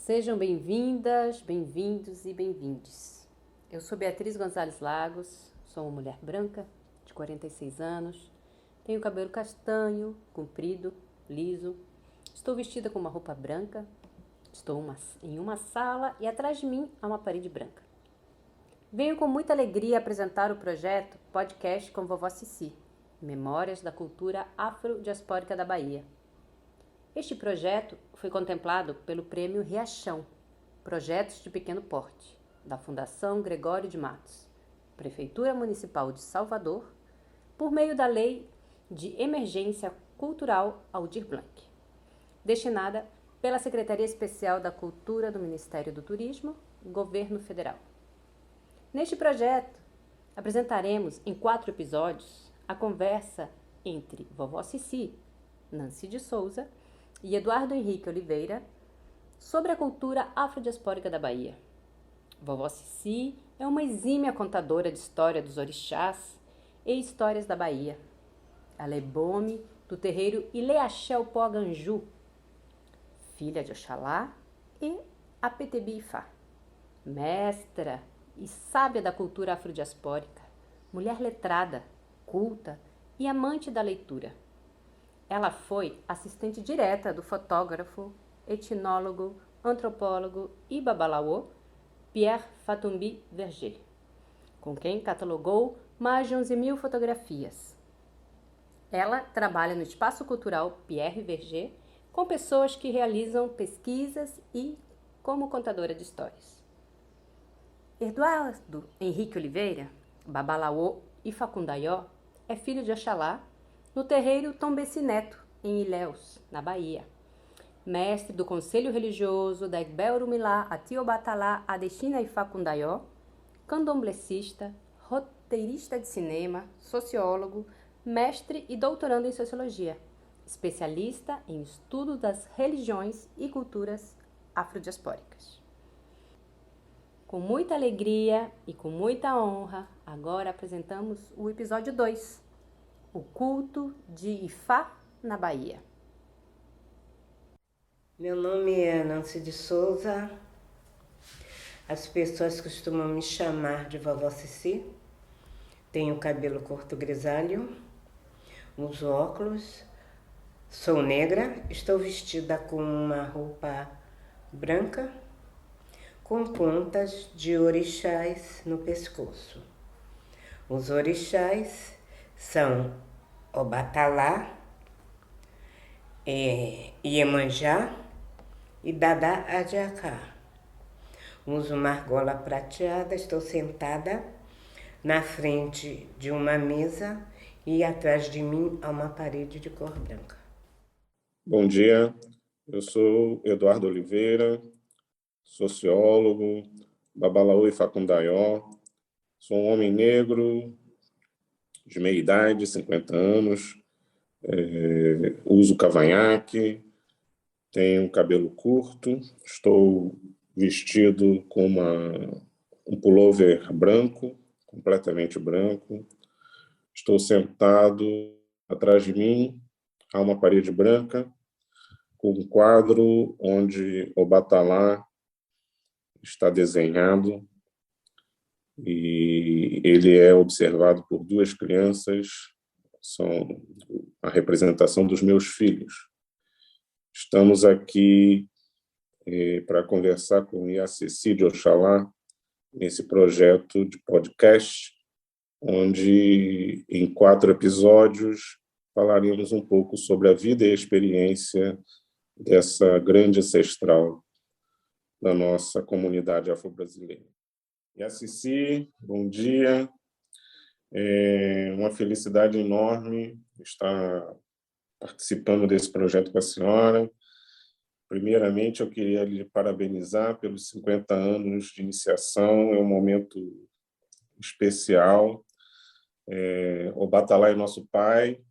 Sejam bem-vindas, bem-vindos e bem-vindes. Eu sou Beatriz Gonzalez Lagos, sou uma mulher branca, de 46 anos, tenho cabelo castanho, comprido, liso, estou vestida com uma roupa branca, estou em uma sala e atrás de mim há uma parede branca. Venho com muita alegria apresentar o projeto Podcast com Vovó Cici, Memórias da Cultura Afrodiaspórica da Bahia. Este projeto foi contemplado pelo Prêmio Riachão, Projetos de Pequeno Porte, da Fundação Gregório de Matos, Prefeitura Municipal de Salvador, por meio da Lei de Emergência Cultural Aldir Blanc, destinada pela Secretaria Especial da Cultura do Ministério do Turismo, Governo Federal. Neste projeto, apresentaremos em 4 episódios a conversa entre Vovó Cici, Nancy de Souza e Eduardo Henrique Oliveira sobre a cultura afrodiaspórica da Bahia. Vovó Cici é uma exímia contadora de história dos orixás e histórias da Bahia. Ela é bome do terreiro Ileaxel Poganju, filha de Oxalá e Apetebi Ifá, mestra e sábia da cultura afrodiaspórica, mulher letrada, culta e amante da leitura. Ela foi assistente direta do fotógrafo, etnólogo, antropólogo e babalaô Pierre Fatumbi Verger, com quem catalogou mais de 11.000 fotografias. Ela trabalha no Espaço Cultural Pierre Verger com pessoas que realizam pesquisas e como contadora de histórias. Eduardo Henrique Oliveira, babalaô e facundaió, é filho de Oxalá, no terreiro Tombesi Neto, em Ilhéus, na Bahia. Mestre do Conselho Religioso da Igbel-Rumilá Atiobatalá Adesina e Facundaió, candomblecista, roteirista de cinema, sociólogo, mestre e doutorando em Sociologia, especialista em estudo das religiões e culturas afrodiaspóricas. Com muita alegria e com muita honra, agora apresentamos o episódio 2, o culto de Ifá na Bahia. Meu nome é Nancy de Souza. As pessoas costumam me chamar de Vovó Cici. Tenho cabelo curto grisalho, uso óculos, sou negra, estou vestida com uma roupa branca com pontas de orixás no pescoço. Os orixás são Obatalá, Iemanjá e Dada Adiacá. Uso uma argola prateada, estou sentada na frente de uma mesa e atrás de mim há uma parede de cor branca. Bom dia, eu sou Eduardo Oliveira, sociólogo, babalaô e facundaió. Sou um homem negro, de meia idade, 50 anos, uso cavanhaque, tenho cabelo curto, estou vestido com um pullover branco, completamente branco. Estou sentado atrás de mim, há uma parede branca, com um quadro onde Obatalá está desenhado e ele é observado por 2 crianças, são a representação dos meus filhos. Estamos aqui para conversar com Cici de Oxalá nesse projeto de podcast, onde em 4 episódios falaremos um pouco sobre a vida e a experiência dessa grande ancestral da nossa comunidade afro-brasileira. Cici, bom dia. É uma felicidade enorme estar participando desse projeto com a senhora. Primeiramente, eu queria lhe parabenizar pelos 50 anos de iniciação, é um momento especial. Obatalá é nosso pai.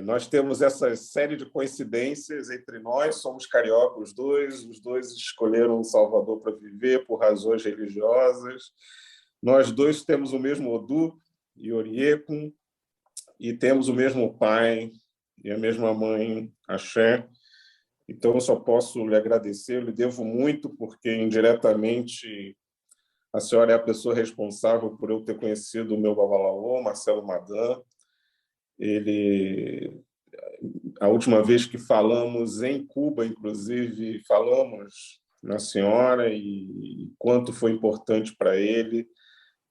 Nós temos essa série de coincidências entre nós, somos carioca os dois escolheram Salvador para viver por razões religiosas. Nós dois temos o mesmo Odu e Oriekun, e temos o mesmo pai e a mesma mãe, Axé. Então, eu só posso lhe agradecer, eu lhe devo muito, porque indiretamente a senhora é a pessoa responsável por eu ter conhecido o meu babalaô, Marcelo Madan. Ele, a última vez que falamos em Cuba, inclusive, falamos na senhora e quanto foi importante para ele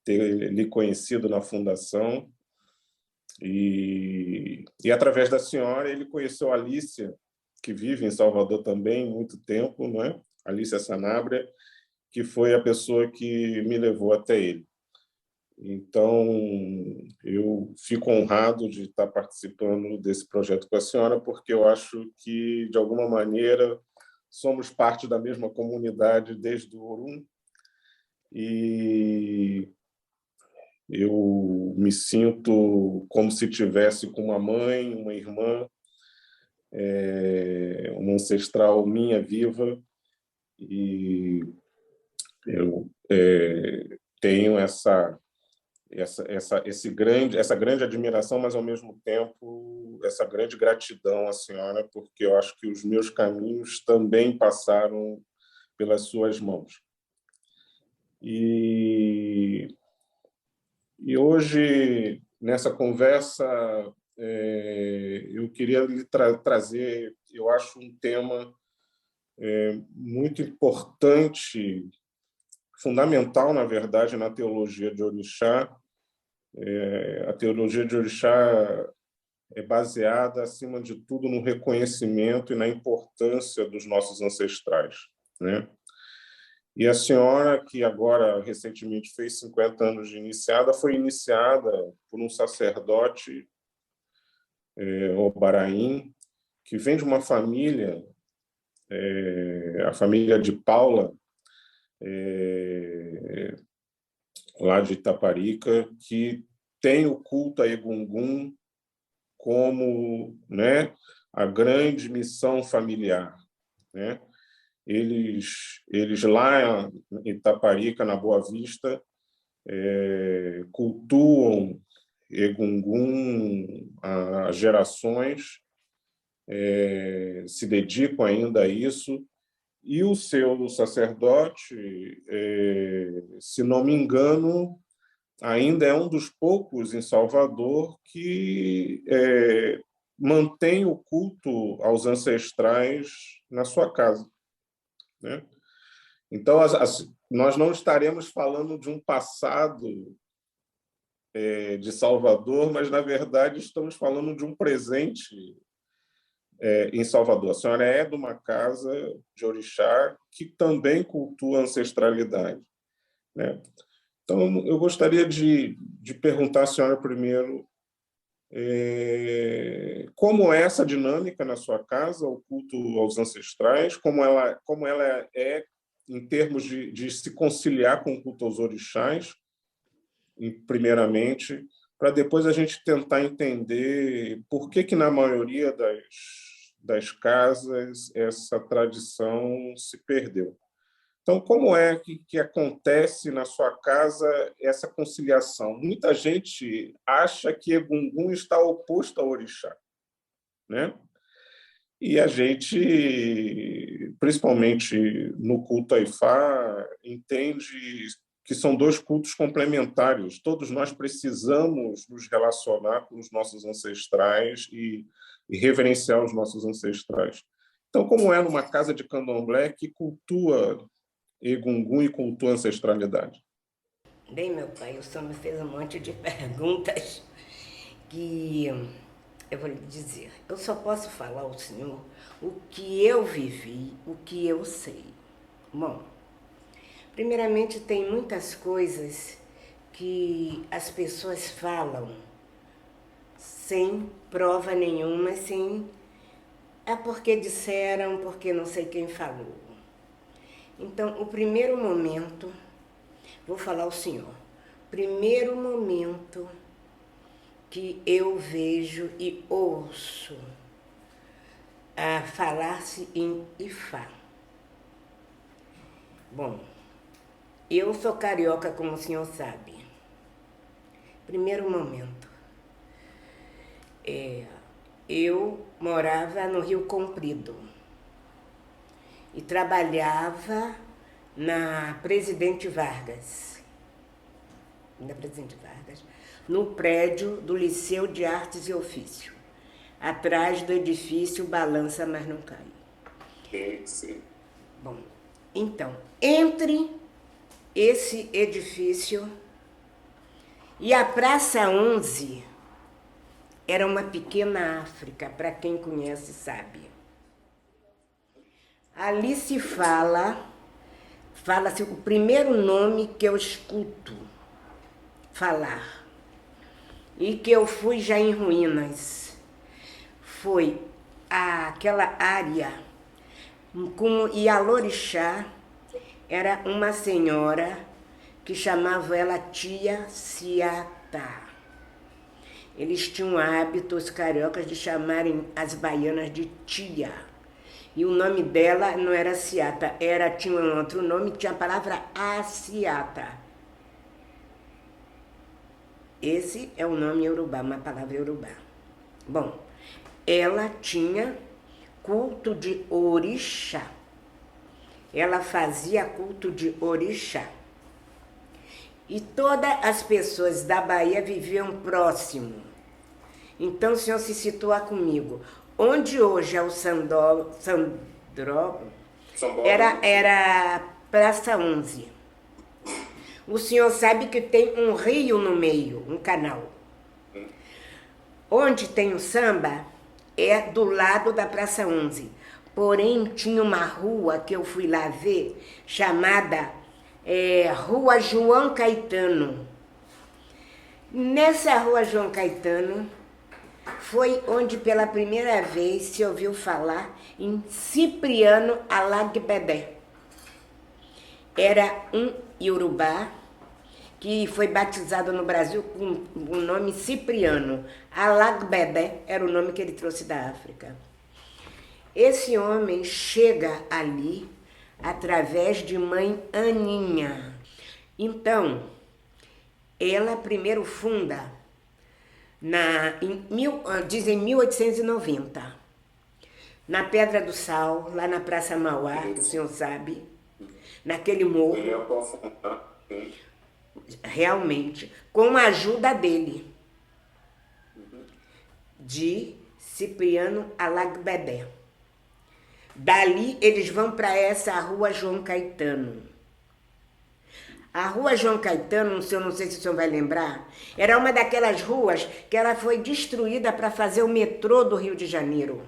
ter lhe conhecido na fundação. E através da senhora, ele conheceu a Alícia, que vive em Salvador também há muito tempo, não é? Alícia Sanabria, que foi a pessoa que me levou até ele. Então, eu fico honrado de estar participando desse projeto com a senhora, porque eu acho que, de alguma maneira, somos parte da mesma comunidade desde o Orum, e eu me sinto como se tivesse com uma mãe, uma irmã, uma ancestral minha viva, e eu tenho essa grande admiração, mas, ao mesmo tempo, essa grande gratidão à senhora, porque eu acho que os meus caminhos também passaram pelas suas mãos. E hoje, nessa conversa, eu queria lhe trazer, eu acho, um tema muito importante, fundamental, na verdade, na teologia de Orixá. A teologia de Orixá é baseada, acima de tudo, no reconhecimento e na importância dos nossos ancestrais, né? E a senhora, que agora recentemente fez 50 anos de iniciada, foi iniciada por um sacerdote, Obaraim, que vem de uma família, a família de Paula, lá de Itaparica, que tem o culto a Egungun como, né, a grande missão familiar, né? Eles lá em Itaparica, na Boa Vista, cultuam Egungun há gerações, se dedicam ainda a isso, e o seu sacerdote, se não me engano, ainda é um dos poucos em Salvador que mantém o culto aos ancestrais na sua casa, né? Então, nós não estaremos falando de um passado de Salvador, mas, na verdade, estamos falando de um presente em Salvador. A senhora é de uma casa de orixá que também cultua a ancestralidade, né? Então, eu gostaria de perguntar à senhora primeiro como é essa dinâmica na sua casa, o culto aos ancestrais, como ela é em termos de se conciliar com o culto aos orixás, primeiramente, para depois a gente tentar entender por que na maioria das casas essa tradição se perdeu. Então, como é que acontece na sua casa essa conciliação? Muita gente acha que Egungun está oposto ao orixá, né? E a gente, principalmente no culto a Ifá, entende que são dois cultos complementares. Todos nós precisamos nos relacionar com os nossos ancestrais e reverenciar os nossos ancestrais. Então, como é numa casa de candomblé que cultua Egungun e cultua ancestralidade? Bem, meu pai, o senhor me fez um monte de perguntas que eu vou lhe dizer. Eu só posso falar ao senhor o que eu vivi, o que eu sei. Bom, primeiramente, tem muitas coisas que as pessoas falam sem prova nenhuma, sem... É porque disseram, porque não sei quem falou. Então, o primeiro momento, vou falar ao senhor, primeiro momento que eu vejo e ouço a falar-se em Ifá. Bom, eu sou carioca, como o senhor sabe. Primeiro momento, eu morava no Rio Comprido. e trabalhava na Presidente Vargas, no prédio do Liceu de Artes e Ofício, atrás do edifício Balança Mas Não Cai. Sim. Bom, então, entre esse edifício e a Praça 11 era uma pequena África, para quem conhece sabe. Ali se fala-se o primeiro nome que eu escuto falar e que eu fui já em ruínas. Foi aquela área com Ialorixá, era uma senhora que chamava ela Tia Ciata. Eles tinham hábitos cariocas de chamarem as baianas de tia. E o nome dela não era Ciata, tinha um outro nome, tinha a palavra Aciata. Esse é o nome iorubá, uma palavra iorubá. Bom, ela tinha culto de orixá. Ela fazia culto de orixá. E todas as pessoas da Bahia viviam próximo. Então o senhor se situa comigo. Onde hoje é o Sandro, era Praça 11. O senhor sabe que tem um rio no meio, um canal. Onde tem o samba é do lado da Praça 11. Porém, tinha uma rua que eu fui lá ver, chamada Rua João Caetano. Nessa Rua João Caetano, foi onde pela primeira vez se ouviu falar em Cipriano Alagbedé. Era um iorubá que foi batizado no Brasil com o nome Cipriano. Alagbedé era o nome que ele trouxe da África. Esse homem chega ali através de mãe Aninha. Então, ela primeiro funda diz em 1890, na Pedra do Sal, lá na Praça Mauá, o senhor sabe, naquele morro, realmente, com a ajuda dele, de Cipriano Alagbedé. Dali eles vão para essa Rua João Caetano. A Rua João Caetano, não sei se o senhor vai lembrar, era uma daquelas ruas que ela foi destruída para fazer o metrô do Rio de Janeiro,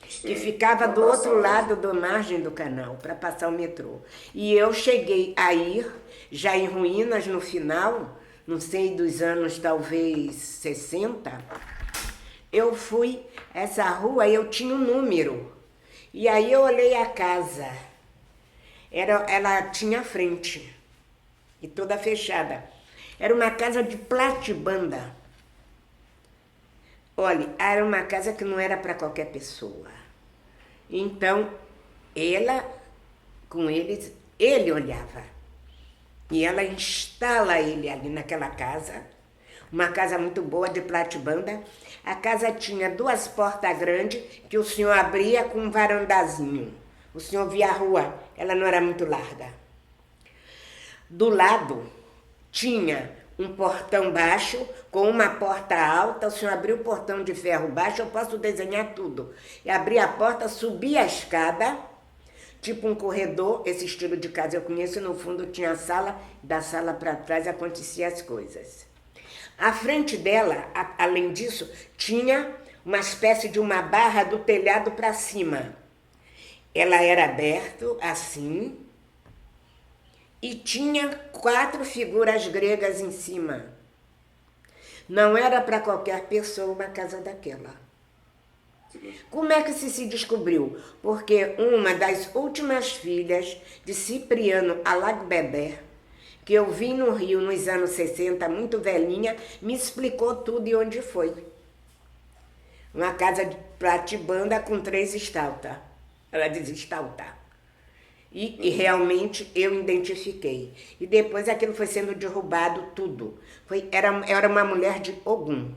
que ficava do outro lado da margem do canal, para passar o metrô. E eu cheguei a ir, já em ruínas no final, não sei, dos anos talvez 60, eu fui essa rua e eu tinha um número. E aí eu olhei a casa, ela tinha frente. E toda fechada. Era uma casa de platibanda. Olha, era uma casa que não era para qualquer pessoa. Então, ela, com eles, ele olhava. E ela instala ele ali naquela casa. Uma casa muito boa de platibanda. A casa tinha 2 portas grandes que o senhor abria com um varandazinho. O senhor via a rua, ela não era muito larga. Do lado tinha um portão baixo com uma porta alta. O senhor abriu o portão de ferro baixo, eu posso desenhar tudo. E abri a porta, subi a escada, tipo um corredor, esse estilo de casa eu conheço. No fundo tinha a sala, da sala para trás aconteciam as coisas. À frente dela, além disso, tinha uma espécie de uma barra do telhado para cima. Ela era aberta assim, e tinha 4 figuras gregas em cima. Não era para qualquer pessoa uma casa daquela. Como é que se descobriu? Porque uma das últimas filhas de Cipriano Alagbedé, que eu vi no Rio nos anos 60, muito velhinha, me explicou tudo e onde foi. Uma casa de platibanda com 3 estaltas. Ela diz estalta. E realmente eu identifiquei. E depois aquilo foi sendo derrubado tudo. Era uma mulher de Ogum.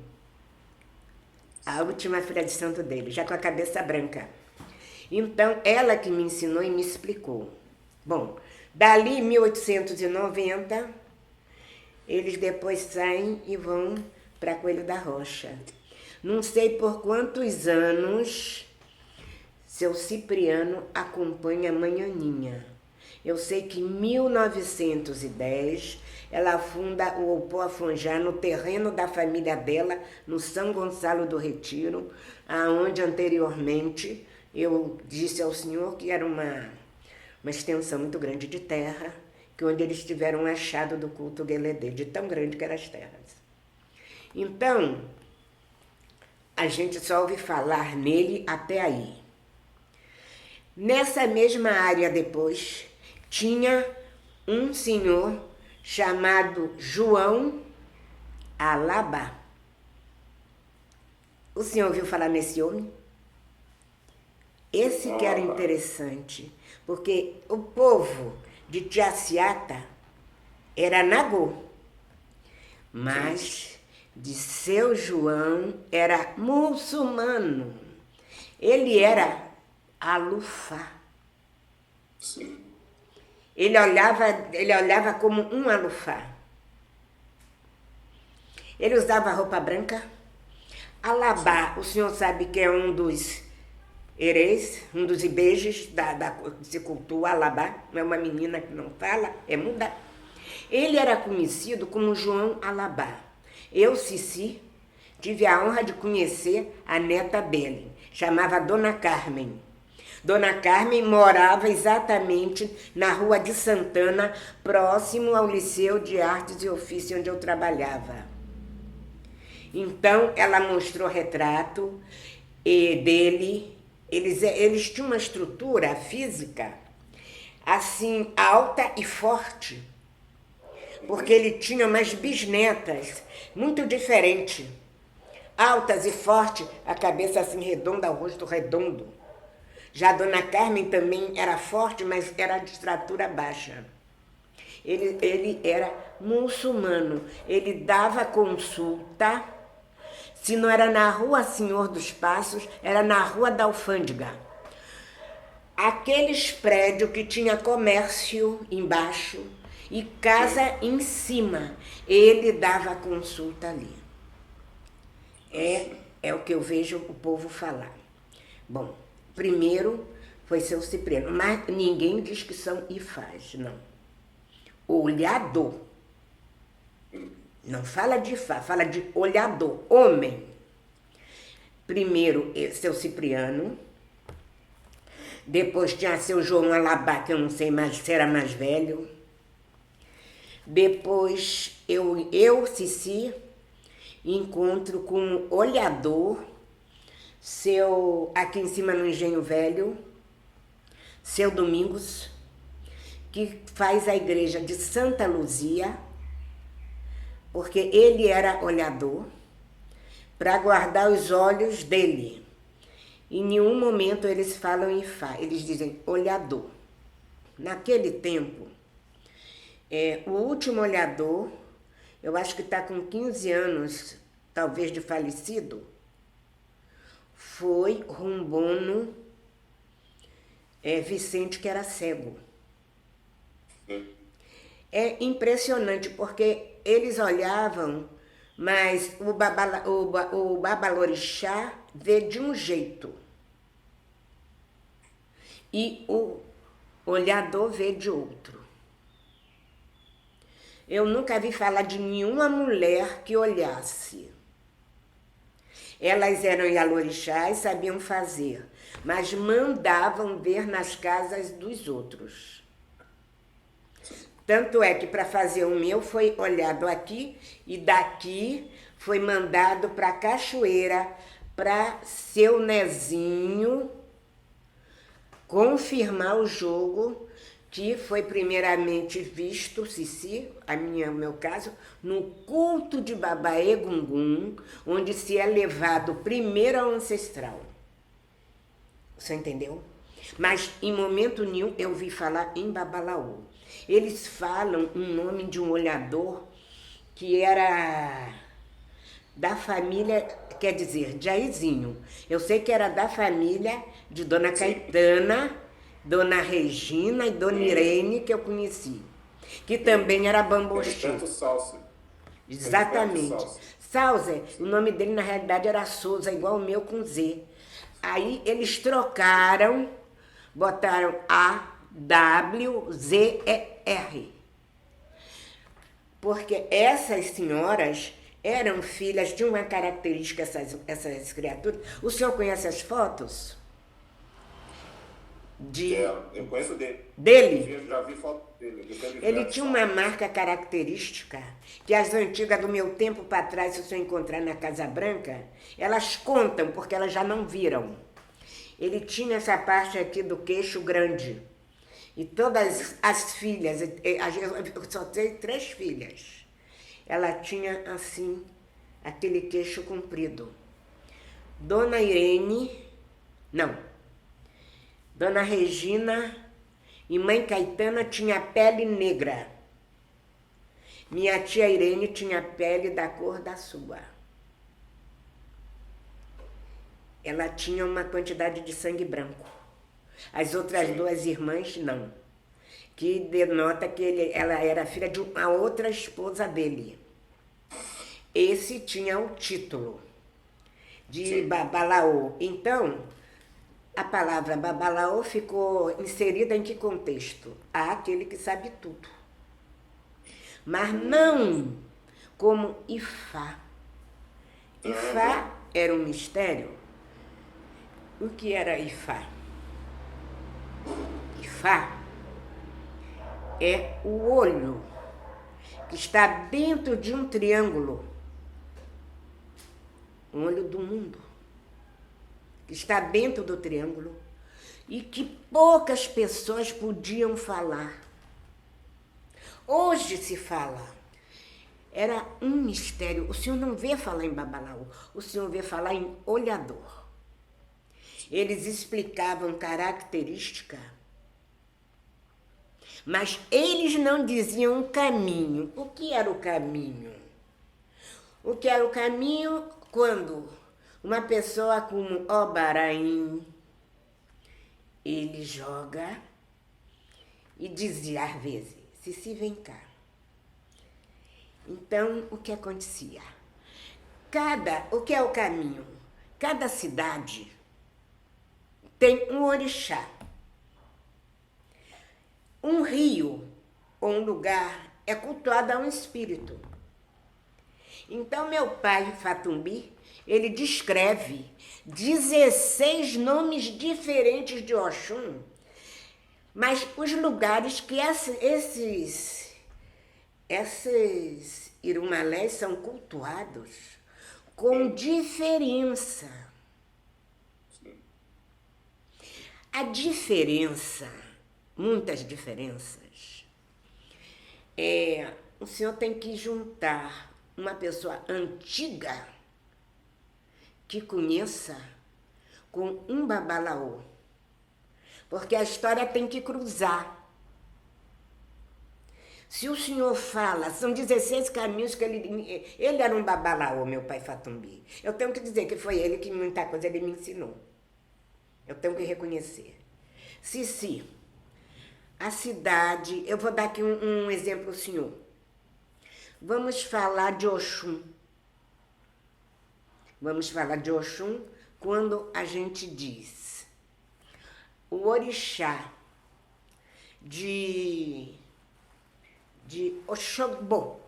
A última filha de santo dele, já com a cabeça branca. Então, ela que me ensinou e me explicou. Bom, dali, 1890, eles depois saem e vão para Coelho da Rocha. Não sei por quantos anos seu Cipriano acompanha a mãe Aninha. Eu sei que em 1910 ela funda o Opoafonjá no terreno da família dela, no São Gonçalo do Retiro, aonde anteriormente eu disse ao senhor que era uma extensão muito grande de terra, que onde eles tiveram um achado do culto Gueledê, de tão grande que eram as terras. Então, a gente só ouve falar nele até aí. Nessa mesma área depois, tinha um senhor chamado João Alabá. O senhor ouviu falar nesse homem? Esse que era interessante, porque o povo de Tiaciata era Nagô, mas de seu João era muçulmano. Ele era Alufá. Sim. Ele olhava como um alufá. Ele usava roupa branca. Alabá, o senhor sabe que é um dos herês, um dos ibejes da se cultua Alabá. É uma menina que não fala, é muda. Ele era conhecido como João Alabá. Eu, Cici, tive a honra de conhecer a neta dele. Chamava Dona Carmen. Dona Carmen morava exatamente na Rua de Santana, próximo ao Liceu de Artes e Ofício onde eu trabalhava. Então, ela mostrou retrato dele. Eles tinham uma estrutura física assim, alta e forte, porque ele tinha umas bisnetas muito diferentes, altas e fortes, a cabeça assim redonda, o rosto redondo. Já a Dona Carmen também era forte, mas era de estatura baixa. Ele era muçulmano, ele dava consulta, se não era na Rua Senhor dos Passos, era na Rua da Alfândega. Aqueles prédios que tinha comércio embaixo e casa em cima, ele dava consulta ali. É o que eu vejo o povo falar. Bom, primeiro foi seu Cipriano, mas ninguém diz que são Ifás, não. Olhador. Não fala de Ifá, fala de olhador, homem. Primeiro, seu Cipriano. Depois tinha seu João Alabá, que eu não sei mais se era mais velho. Depois, eu Cici, encontro com um olhador, aqui em cima no Engenho Velho, seu Domingos, que faz a igreja de Santa Luzia, porque ele era olhador, para guardar os olhos dele. Em nenhum momento eles falam em Ifá, eles dizem olhador. Naquele tempo, o último olhador, eu acho que está com 15 anos, talvez de falecido, foi Rumbono Vicente, que era cego. É impressionante, porque eles olhavam, mas o Babalorixá vê de um jeito e o olhador vê de outro. Eu nunca vi falar de nenhuma mulher que olhasse. Elas eram Yalorixás, sabiam fazer, mas mandavam ver nas casas dos outros. Tanto é que para fazer o meu foi olhado aqui e daqui foi mandado para a cachoeira para seu Nezinho confirmar o jogo, que foi primeiramente visto, Cici, o meu caso, no culto de Babá Egungun, onde se é levado primeiro ao ancestral. Você entendeu? Mas em momento nenhum eu vi falar em Babalaú. Eles falam um nome de um olhador que era da família, quer dizer, de Aizinho. Eu sei que era da família de Dona Caetana, Dona Regina e Dona Irene, que eu conheci. Que também era bamboxi. Exatamente. Sauser, o nome dele na realidade era Souza, igual o meu com Z. Aí eles trocaram, botaram A-W-Z-E-R. Porque essas senhoras eram filhas de uma característica, essas criaturas. O senhor conhece as fotos? Eu conheço dele. Dele? Eu já vi foto dele. Ele tinha uma marca característica que as antigas do meu tempo para trás, se o senhor encontrar na Casa Branca, elas contam porque elas já não viram. Ele tinha essa parte aqui do queixo grande. E todas as filhas, eu só tenho 3 filhas, ela tinha assim, aquele queixo comprido. Dona Irene, não. Dona Regina e mãe Caetana tinha pele negra. Minha tia Irene tinha pele da cor da sua. Ela tinha uma quantidade de sangue branco. As outras 2 irmãs, não. Que denota que ela era filha de uma outra esposa dele. Esse tinha o título de Babalaô. Então, a palavra Babalaô ficou inserida em que contexto? Aquele que sabe tudo. Mas não como Ifá. Ifá era um mistério. O que era Ifá? Ifá é o olho que está dentro de um triângulo. Um olho do mundo. Que está dentro do triângulo e que poucas pessoas podiam falar. Hoje se fala. Era um mistério. O senhor não vê falar em Babalaô, o senhor vê falar em olhador. Eles explicavam característica, mas eles não diziam o caminho. O que era o caminho? O que era o caminho quando uma pessoa como Obaraim, ele joga e dizia às vezes, Cici, vem cá. Então, o que acontecia? O que é o caminho? Cada cidade tem um orixá. Um rio ou um lugar é cultuado a um espírito. Então, meu pai, Fatumbi, ele descreve 16 nomes diferentes de Oxum, mas os lugares que esses Irumalés são cultuados com diferença. A diferença, muitas diferenças, o senhor tem que juntar uma pessoa antiga que conheça com um Babalaô. Porque a história tem que cruzar. Se o senhor fala, são 16 caminhos que ele era um Babalaô, meu pai Fatumbi. Eu tenho que dizer que foi ele que muita coisa ele me ensinou. Eu tenho que reconhecer. Cici, a cidade, eu vou dar aqui um exemplo ao senhor. Vamos falar de Oxum. Vamos falar de Oxum quando a gente diz o orixá de Oxógbo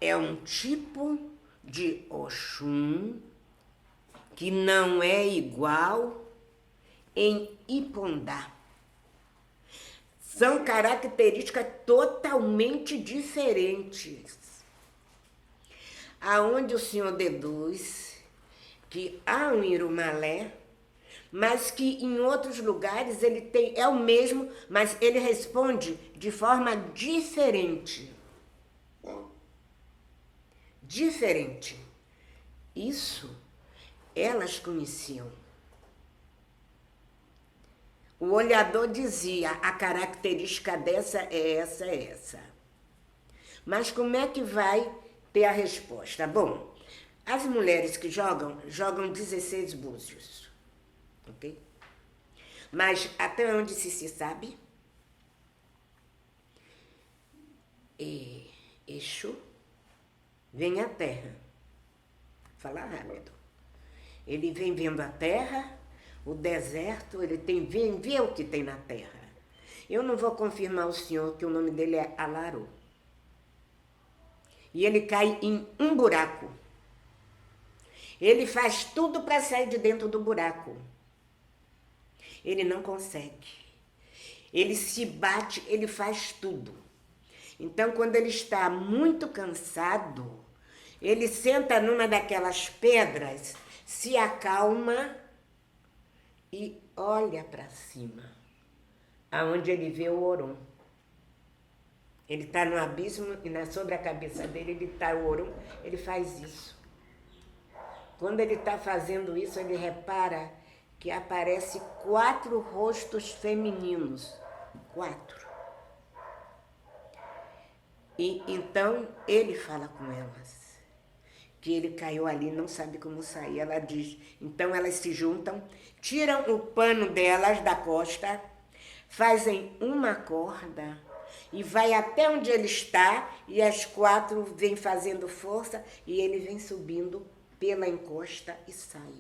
é um tipo de Oxum que não é igual em Ipondá. São características totalmente diferentes. Aonde o senhor deduz que há um Irumalé, mas que em outros lugares ele é o mesmo, mas ele responde de forma diferente. Diferente. Isso elas conheciam. O olhador dizia, a característica dessa é essa, é essa. Mas como é que vai ter a resposta? Bom, As mulheres que jogam 16 búzios, ok? Mas até onde se sabe, Exu vem à Terra. Fala rápido. Ele vem vendo a Terra, o deserto, vem ver o que tem na Terra. Eu não vou confirmar ao senhor que o nome dele é Alaru. E ele cai em um buraco. Ele faz tudo para sair de dentro do buraco. Ele não consegue. Ele se bate, ele faz tudo. Então, quando ele está muito cansado, ele senta numa daquelas pedras, se acalma e olha para cima, aonde ele vê o Orum. Ele está no abismo e sobre a cabeça dele ele está o Orum, ele faz isso. Quando ele está fazendo isso, ele repara que aparece 4 rostos femininos. 4. E então ele fala com elas, que ele caiu ali, não sabe como sair. Ela diz, então elas se juntam, tiram o pano delas da costa, fazem uma corda e vai até onde ele está, e as 4 vêm fazendo força e ele vem subindo pela encosta e sai.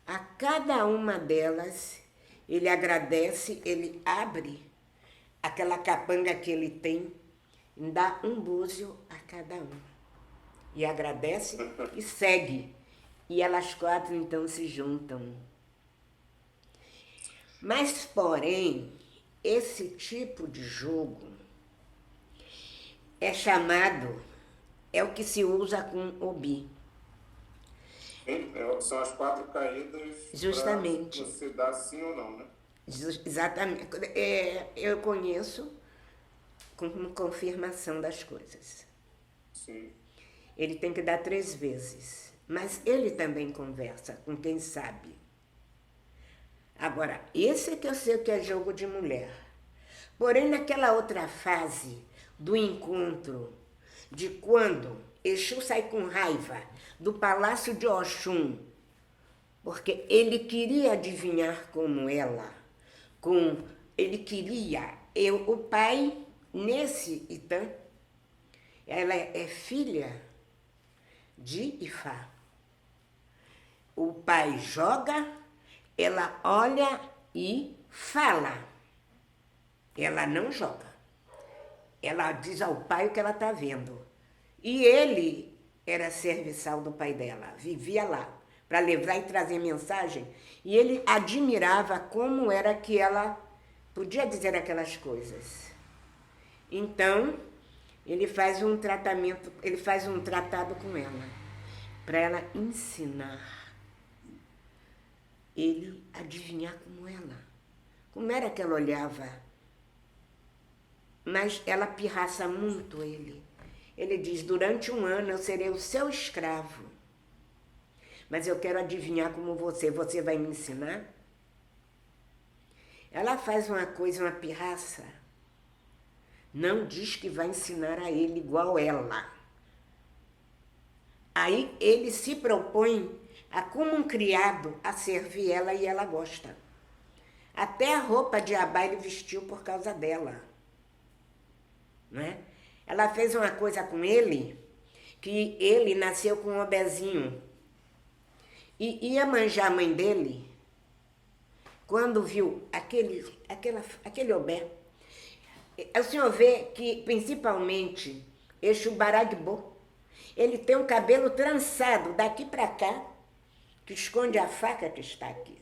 A cada uma delas, ele agradece, ele abre aquela capanga que ele tem, e dá um búzio a cada um. E agradece e segue. E elas 4 então se juntam. Mas, porém, esse tipo de jogo é o que se usa com Obi. São as 4 caídas. Justamente. Para você dar sim ou não, né? Exatamente. Eu conheço com confirmação das coisas. Sim. Ele tem que dar 3 vezes. Mas ele também conversa com quem sabe. Agora, esse é que eu sei que é jogo de mulher. Porém, naquela outra fase do encontro, de quando Exu sai com raiva do palácio de Oxum, porque ele queria adivinhar como ela, o pai, nesse Itã, ela é filha de Ifá. O pai joga, ela olha e fala. Ela não joga. Ela diz ao pai o que ela está vendo. E ele era serviçal do pai dela, vivia lá para levar e trazer mensagem. E ele admirava como era que ela podia dizer aquelas coisas. Então, ele faz um tratado com ela, para ela ensinar ele a adivinhar como ela. Como era que ela olhava? Mas ela pirraça muito ele. Ele diz, durante 1 ano eu serei o seu escravo. Mas eu quero adivinhar como você vai me ensinar? Ela faz uma pirraça. Não diz que vai ensinar a ele igual ela. Aí ele se propõe a, como um criado, a servir ela e ela gosta. Até a roupa de abá ele vestiu por causa dela. Não é? Ela fez uma coisa com ele, que ele nasceu com um obezinho. E Iemanjá, a mãe dele, quando viu aquele obé, o senhor vê que, principalmente, Exu Baragbô, ele tem um cabelo trançado daqui para cá, que esconde a faca que está aqui.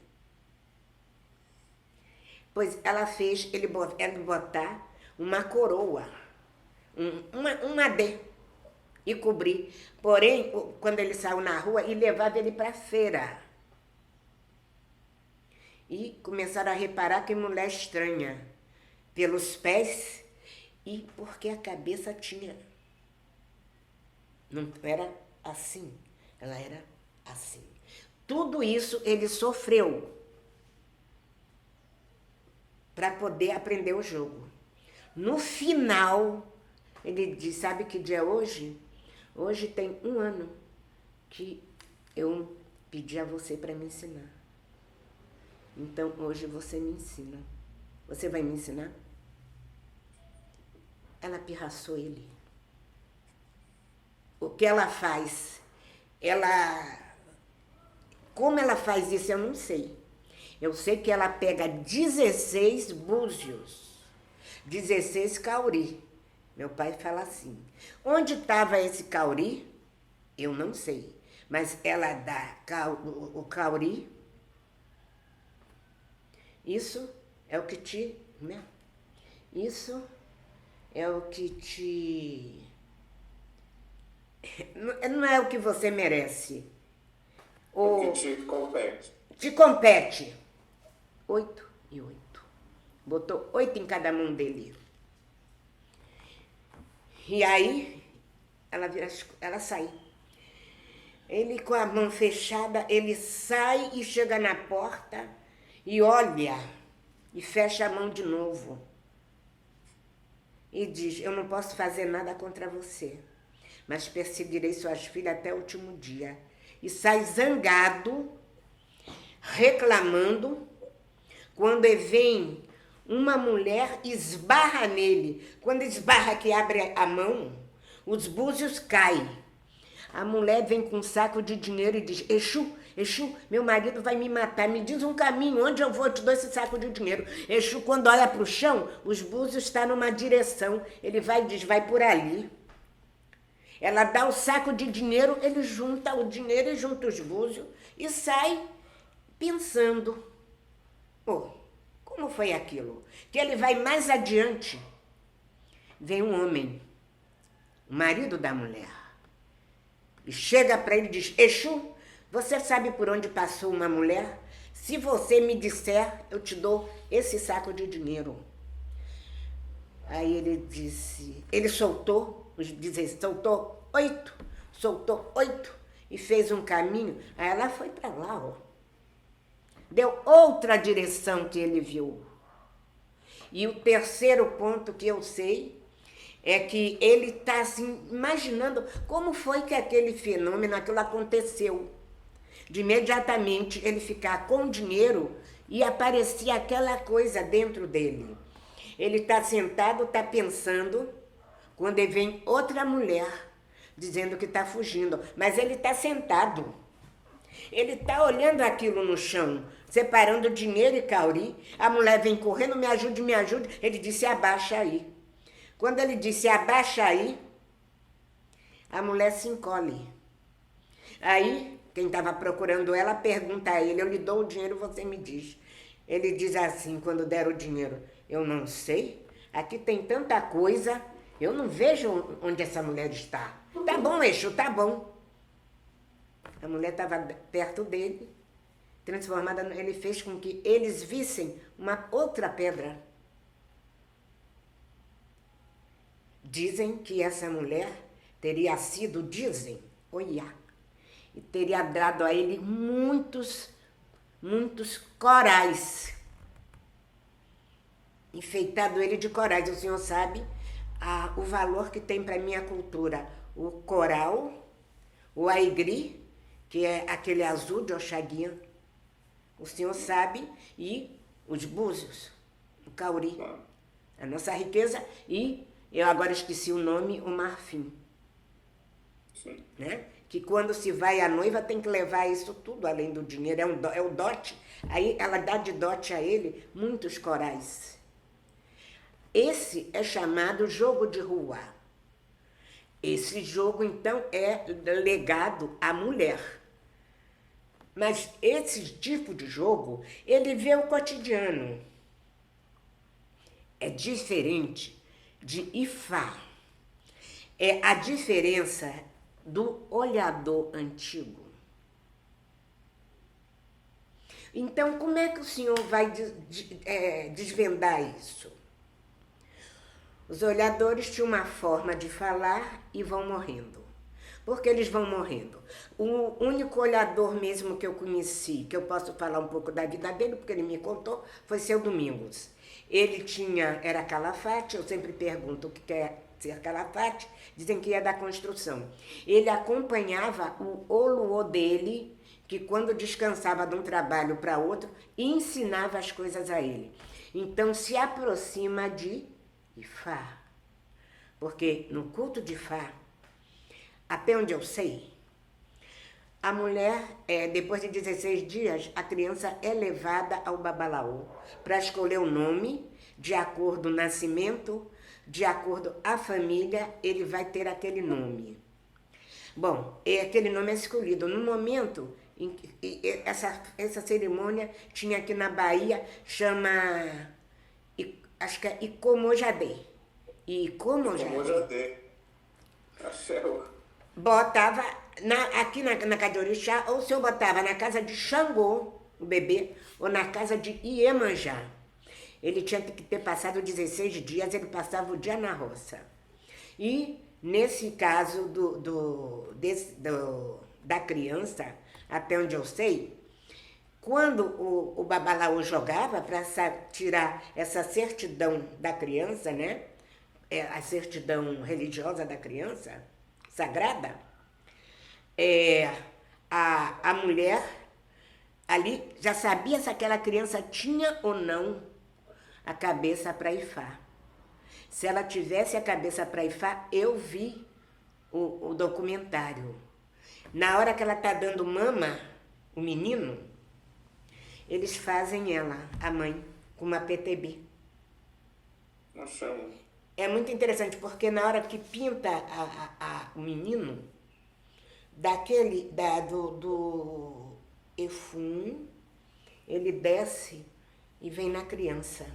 Pois ela fez ele botar uma coroa, um adê, e cobrir. Porém, quando ele saiu na rua, e levava ele para a feira. E começaram a reparar que mulher estranha, pelos pés e porque a cabeça tinha. Não era assim, ela era assim. Tudo isso ele sofreu para poder aprender o jogo. No final, ele diz, sabe que dia é hoje? Hoje tem 1 ano que eu pedi a você para me ensinar. Então, hoje você me ensina. Você vai me ensinar? Ela pirraçou ele. O que ela faz? Como ela faz isso, eu não sei. Eu sei que ela pega 16 búzios, 16 cauri. Meu pai fala assim. Onde estava esse cauri? Eu não sei. Mas ela dá o cauri. Isso é o que te... Né? Isso é o que te... Não é o que você merece. O que te compete. Te compete. 8 e 8. Botou 8 em cada mão dele. E aí, ela sai. Ele com a mão fechada, ele sai e chega na porta e olha e fecha a mão de novo. E diz, eu não posso fazer nada contra você, mas perseguirei suas filhas até o último dia. E sai zangado, reclamando, quando vem uma mulher esbarra nele. Quando esbarra que abre a mão, os búzios caem. A mulher vem com um saco de dinheiro e diz, Exu, Exu, meu marido vai me matar, me diz um caminho, onde eu vou, eu te dou esse saco de dinheiro. Exu, quando olha para o chão, os búzios estão numa direção, ele vai e diz, vai por ali. Ela dá o saco de dinheiro, ele junta o dinheiro e junta os búzios e sai pensando, como foi aquilo? Que ele vai mais adiante, vem um homem, o marido da mulher, e chega para ele e diz, Exu, você sabe por onde passou uma mulher? Se você me disser, eu te dou esse saco de dinheiro. Aí ele disse, ele soltou 8 e fez um caminho. Aí ela foi para lá, deu outra direção que ele viu. E o terceiro ponto que eu sei é que ele está assim, imaginando como foi que aquele fenômeno, aquilo aconteceu. De imediatamente ele ficar com dinheiro e aparecia aquela coisa dentro dele. Ele está sentado, está pensando, quando vem outra mulher dizendo que está fugindo. Mas ele está sentado. Ele está olhando aquilo no chão, separando dinheiro e cauri. A mulher vem correndo, me ajude, me ajude. Ele disse, abaixa aí. Quando ele disse, abaixa aí, a mulher se encolhe. Aí, quem estava procurando ela pergunta a ele, eu lhe dou o dinheiro, você me diz. Ele diz assim, quando der o dinheiro, eu não sei, aqui tem tanta coisa, eu não vejo onde essa mulher está. Tá bom, Exu, tá bom. A mulher estava perto dele, transformada, ele fez com que eles vissem uma outra pedra. Dizem que essa mulher teria sido, Oiá, e teria dado a ele muitos corais, enfeitado ele de corais. O senhor sabe o valor que tem para minha cultura o coral, o aigri, que é aquele azul de Oxaguinha, o senhor sabe, e os búzios, o cauri, a nossa riqueza, e eu agora esqueci o nome, o marfim. Sim. Né? Que quando se vai a noiva tem que levar isso tudo além do dinheiro, é o dote. Aí ela dá de dote a ele muitos corais. Esse é chamado jogo de rua. Esse jogo, então, é legado à mulher. Mas esse tipo de jogo, ele vê o cotidiano. É diferente de Ifá. É a diferença do olhador antigo. Então, como é que o senhor vai desvendar isso? Os olhadores tinham uma forma de falar e vão morrendo. Por que eles vão morrendo? O único olhador mesmo que eu conheci, que eu posso falar um pouco da vida dele, porque ele me contou, foi seu Domingos. Ele era calafate, eu sempre pergunto o que é ser Calafate, dizem que ia da construção. Ele acompanhava o Oluô dele, que quando descansava de um trabalho para outro, ensinava as coisas a ele. Então se aproxima de Ifá. Porque no culto de Ifá, até onde eu sei, a mulher, depois de 16 dias, a criança é levada ao babalaô para escolher o nome, de acordo com o nascimento, de acordo com a família, ele vai ter aquele nome. Bom, aquele nome é escolhido. No momento, essa cerimônia tinha aqui na Bahia, chama, acho que é Icomojadê. Icomojadê. Botava aqui na casa de Orixá, ou o senhor botava na casa de Xangô, o bebê, ou na casa de Iemanjá. Ele tinha que ter passado 16 dias, ele passava o dia na roça. E nesse caso da criança, até onde eu sei, quando o babalaô jogava para tirar essa certidão da criança, né? A certidão religiosa da criança, sagrada, a mulher ali já sabia se aquela criança tinha ou não a cabeça para Ifá. Se ela tivesse a cabeça para Ifá, eu vi o documentário. Na hora que ela está dando mama, o menino, eles fazem ela, a mãe, com uma PTB. Nossa. É muito interessante, porque na hora que pinta o menino, do Efum, ele desce e vem na criança.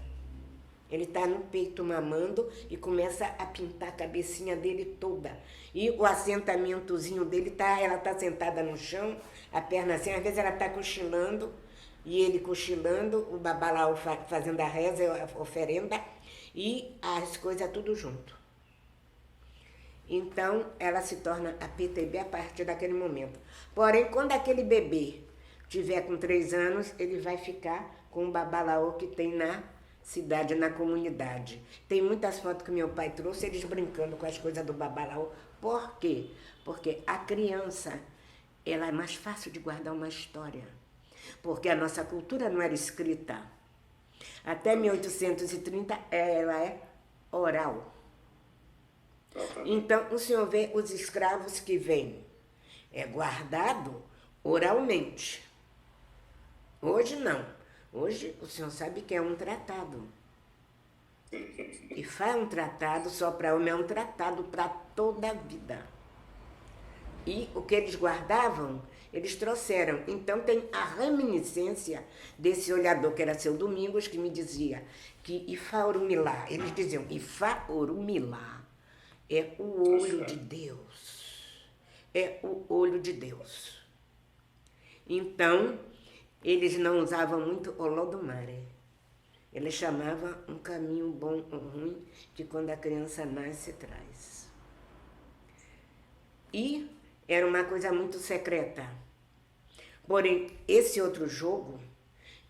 Ele está no peito mamando e começa a pintar a cabecinha dele toda. E o assentamentozinho dele, ela está sentada no chão, a perna assim, às vezes ela está cochilando, e ele cochilando, o babalaô fazendo a reza, a oferenda, e as coisas tudo junto. Então, ela se torna a PTB a partir daquele momento. Porém, quando aquele bebê tiver com 3 anos, ele vai ficar com o babalaô que tem na cidade, na comunidade. Tem muitas fotos que meu pai trouxe, eles brincando com as coisas do babalaô. Por quê? Porque a criança, ela é mais fácil de guardar uma história. Porque a nossa cultura não era escrita. Até 1830 ela é oral. Então o senhor vê os escravos que vêm guardado oralmente. Hoje não. Hoje o senhor sabe que é um tratado. E faz um tratado só para homem, é um tratado para toda a vida. E o que eles guardavam, eles trouxeram. Então tem a reminiscência desse olhador, que era seu Domingos, que me dizia que Ifá Orumilá, eles diziam, Ifá Orumilá é o olho de Deus. É o olho de Deus. Então, eles não usavam muito Olodumare. Eles chamavam um caminho bom ou ruim, que quando a criança nasce, traz. E era uma coisa muito secreta. Porém, esse outro jogo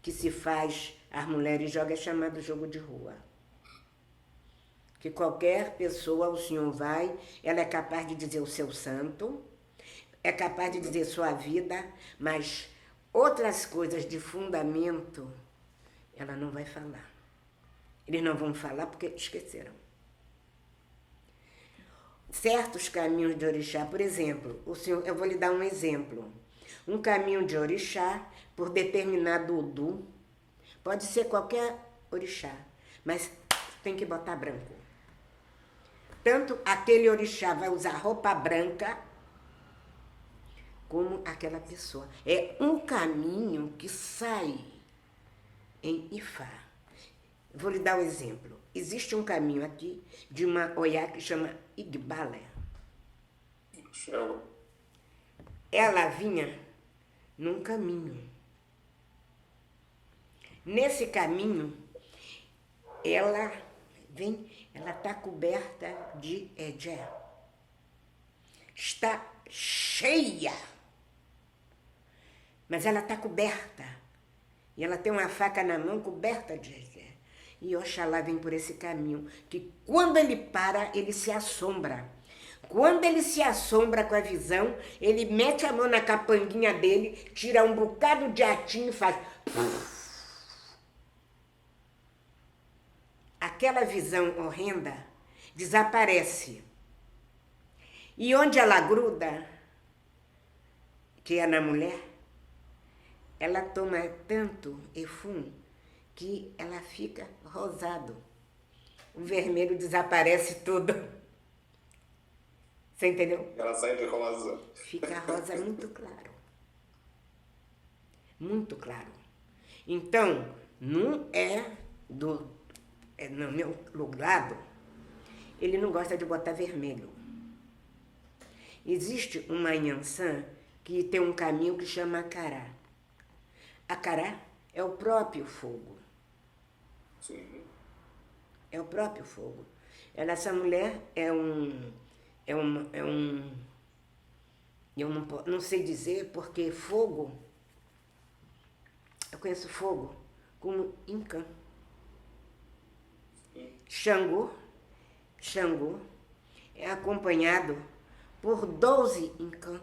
que se faz, as mulheres jogam, é chamado jogo de rua. Que qualquer pessoa, o senhor vai, ela é capaz de dizer o seu santo, é capaz de dizer sua vida, mas outras coisas de fundamento, ela não vai falar. Eles não vão falar porque esqueceram. Certos caminhos de orixá, por exemplo, eu vou lhe dar um exemplo. Um caminho de orixá, por determinado Odu, pode ser qualquer orixá, mas tem que botar branco. Tanto aquele orixá vai usar roupa branca, como aquela pessoa. É um caminho que sai em Ifá. Vou lhe dar um exemplo. Existe um caminho aqui de uma oiá que chama Igbalé. Ela vinha num caminho. Nesse caminho, ela está coberta de edé. Está cheia. Mas ela está coberta. E ela tem uma faca na mão coberta de edé. E Oxalá vem por esse caminho, que quando ele para, ele se assombra. Quando ele se assombra com a visão, ele mete a mão na capanguinha dele, tira um bocado de atinho e faz... Aquela visão horrenda desaparece. E onde ela gruda, que é na mulher, ela toma tanto efum que ela fica rosado. O vermelho desaparece tudo. Você entendeu? Ela sai de rosa. Fica rosa muito claro. Muito claro. Então, não é no meu lado, ele não gosta de botar vermelho. Existe uma Yansan que tem um caminho que chama Acará. Acará é o próprio fogo. Sim. É o próprio fogo. Essa mulher eu não sei dizer porque fogo, eu conheço fogo como Inca. Xangô é acompanhado por 12 Inca.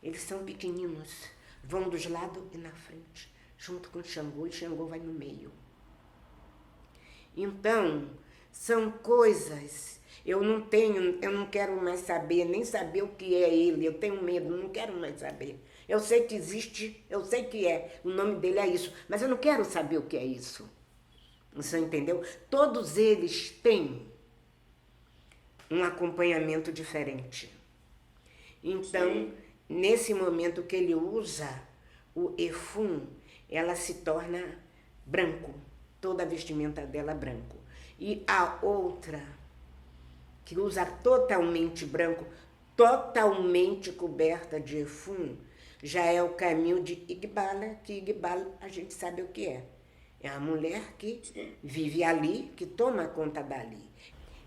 Eles são pequeninos, vão dos lados e na frente, junto com Xangô, e Xangô vai no meio. Então, são coisas, eu não quero mais saber, nem saber o que é ele, eu tenho medo, não quero mais saber. Eu sei que existe, eu sei que é, o nome dele é isso, mas eu não quero saber o que é isso. Você entendeu? Todos eles têm um acompanhamento diferente. Então, sim, nesse momento que ele usa o efum, ela se torna branco. Toda a vestimenta dela é branco. E a outra, que usa totalmente branco, totalmente coberta de efum, já é o caminho de Igbala, que Igbala a gente sabe o que é. É a mulher que vive ali, que toma conta dali.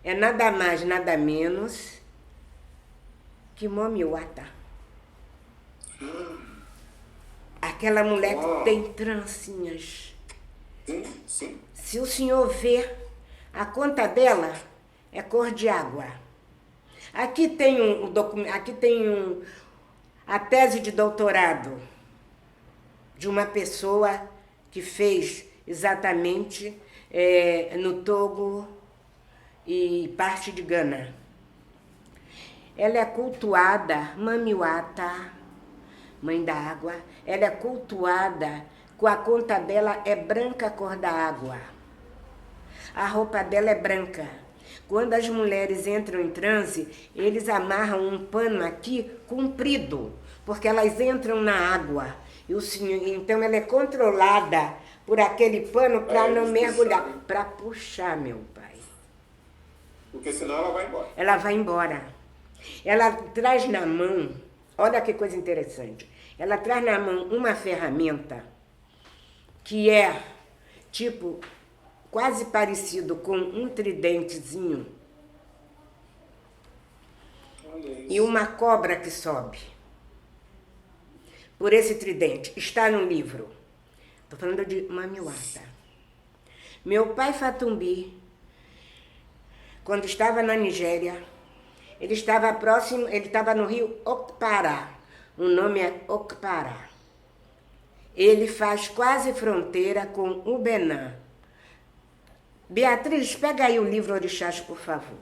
É nada mais, nada menos que Momiwata. Aquela mulher que tem trancinhas. Sim. Se o senhor ver, a conta dela é cor de água. Aqui tem a tese de doutorado de uma pessoa que fez exatamente no Togo e parte de Gana. Ela é cultuada, Mamiwata, mãe da água, ela é cultuada, com a conta dela é branca cor da água. A roupa dela é branca. Quando as mulheres entram em transe, eles amarram um pano aqui comprido, porque elas entram na água. E o senhor, então ela é controlada por aquele pano para não mergulhar, para puxar, meu pai. Porque senão ela vai embora. Ela vai embora. Ela traz na mão, olha que coisa interessante, ela traz na mão uma ferramenta que é tipo quase parecido com um tridentezinho e uma cobra que sobe por esse tridente. Está no livro. Estou falando de Mamiwata. Meu pai Fatumbi, quando estava na Nigéria, ele estava no rio Okpara. O nome é Okpara. Ele faz quase fronteira com o Benin. Beatriz, pega aí o livro Orixás, por favor.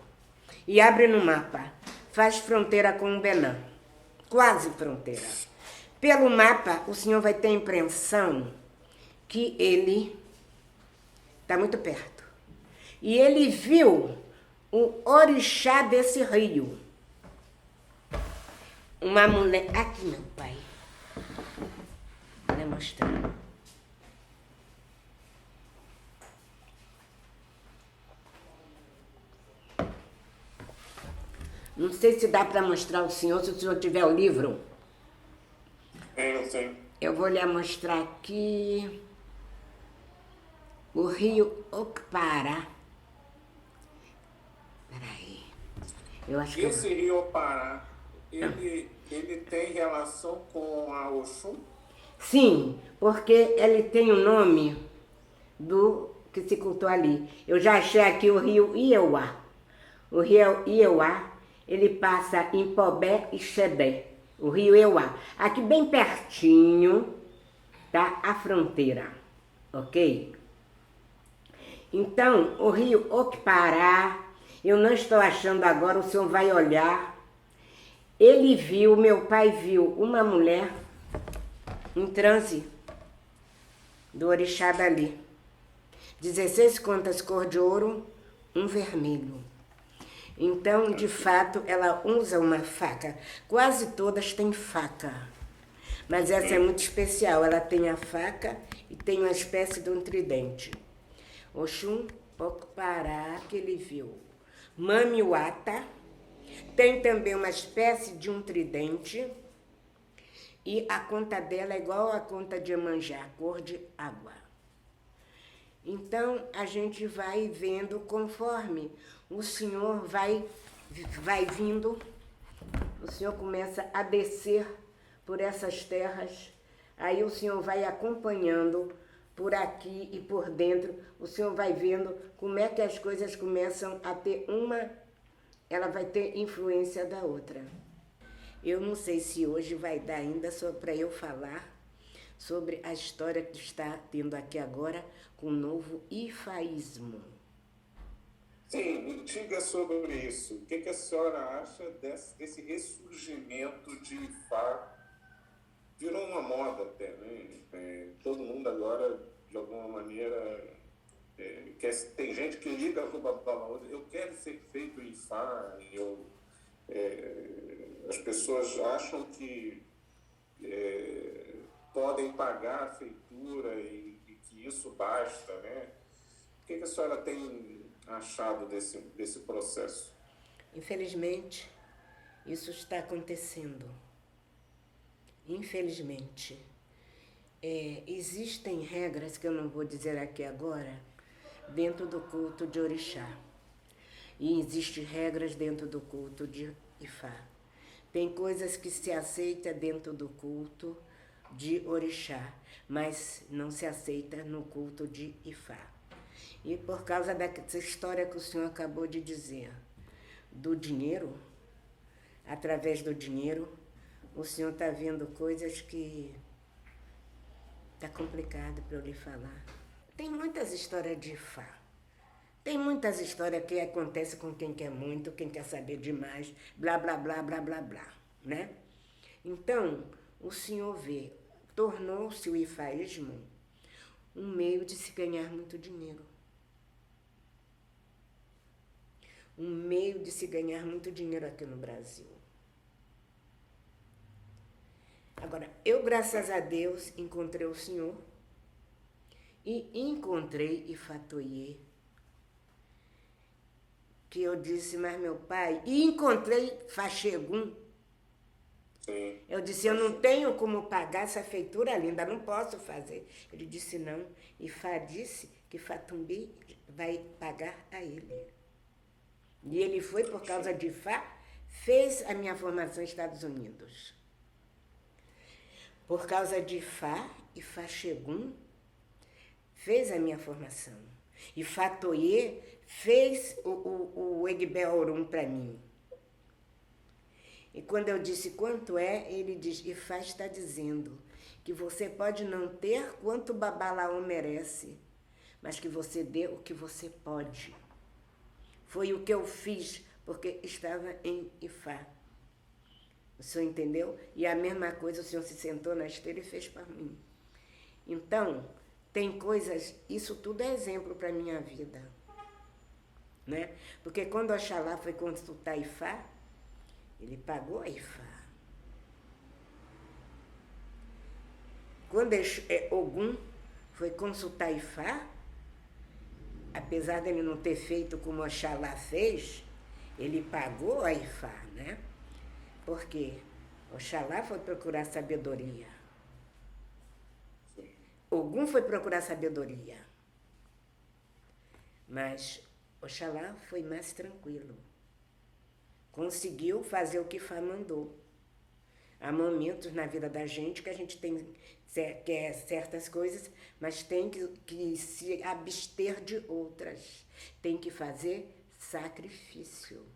E abre no mapa. Faz fronteira com o Benin. Quase fronteira. Pelo mapa, o senhor vai ter a impressão que ele está muito perto. E ele viu o orixá desse rio. Uma mulher... Aqui, meu pai. Vou mostrar. Não sei se dá para mostrar ao senhor, se o senhor tiver o livro. Eu sei. Eu vou lhe mostrar aqui o rio Okpara. Peraí. Eu acho que esse rio Pará, ele tem relação com a Oxum? Sim, porque ele tem o nome do que se cultua ali. Eu já achei aqui o rio Ieuá. O rio Ieuá, ele passa em Pobé e Xebé. O rio Ieuá. Aqui bem pertinho, tá? A fronteira, ok? Então, o rio Oquipará, eu não estou achando agora, o senhor vai olhar. Ele viu, meu pai viu uma mulher em transe do orixá dali. 16 contas cor de ouro, um vermelho. Então, de fato, ela usa uma faca. Quase todas têm faca. Mas essa é muito especial. Ela tem a faca e tem uma espécie de um tridente. Oxum Oquipará, que ele viu. Mamiwata, tem também uma espécie de um tridente. E a conta dela é igual a conta de Iemanjá, cor de água. Então, a gente vai vendo conforme o Senhor vai vindo, o Senhor começa a descer por essas terras, aí o Senhor vai acompanhando por aqui e por dentro, o Senhor vai vendo como é que as coisas começam a ter ela vai ter influência da outra. Eu não sei se hoje vai dar ainda só para eu falar sobre a história que está tendo aqui agora com o novo ifaísmo. Sim, me diga sobre isso. O que a senhora acha desse ressurgimento de Ifá? Virou uma moda até, né? Todo mundo agora, de alguma maneira, tem gente que liga para o Babalaô, eu quero ser feito Ifá, as pessoas acham que podem pagar a feitura e que isso basta, né? O que a senhora tem achado desse processo? Infelizmente, isso está acontecendo. Infelizmente. Existem regras que eu não vou dizer aqui agora, dentro do culto de orixá. E existem regras dentro do culto de Ifá. Tem coisas que se aceita dentro do culto de orixá, mas não se aceita no culto de Ifá. E por causa dessa história que o senhor acabou de dizer, do dinheiro, através do dinheiro, o senhor está vendo coisas que está complicado para eu lhe falar. Tem muitas histórias de Ifá. Tem muitas histórias que acontecem com quem quer muito, quem quer saber demais, blá, blá, blá, blá, blá, blá, né? Então, o senhor vê, tornou-se o ifaísmo um meio de se ganhar muito dinheiro. Um meio de se ganhar muito dinheiro aqui no Brasil. Agora, eu, graças a Deus, encontrei o senhor e encontrei Ifatoiê, que eu disse, mas meu pai, e encontrei Faxegum. Sim. Eu disse, eu não tenho como pagar essa feitura linda, não posso fazer. Ele disse, não. Ifá disse que Fatumbi vai pagar a ele. E ele foi, por causa de Ifá, fez a minha formação nos Estados Unidos. Por causa de Ifá e Faxegum, fez a minha formação. E Fatoiê fez o Egbé Orum para mim. E quando eu disse quanto é, ele diz, Ifá está dizendo que você pode não ter quanto o Babalaô merece, mas que você dê o que você pode. Foi o que eu fiz, porque estava em Ifá. O senhor entendeu? E a mesma coisa, o senhor se sentou na esteira e fez para mim. Então, tem coisas, isso tudo é exemplo para a minha vida. Né? Porque quando Oxalá foi consultar Ifá, ele pagou a Ifá. Quando Ogum foi consultar Ifá, apesar dele não ter feito como Oxalá fez, ele pagou a Ifá, né? Porque Oxalá foi procurar sabedoria. Ogum foi procurar sabedoria. Mas Oxalá foi mais tranquilo. Conseguiu fazer o que Ifá mandou. Há momentos na vida da gente que a gente quer certas coisas, mas tem que se abster de outras. Tem que fazer sacrifício.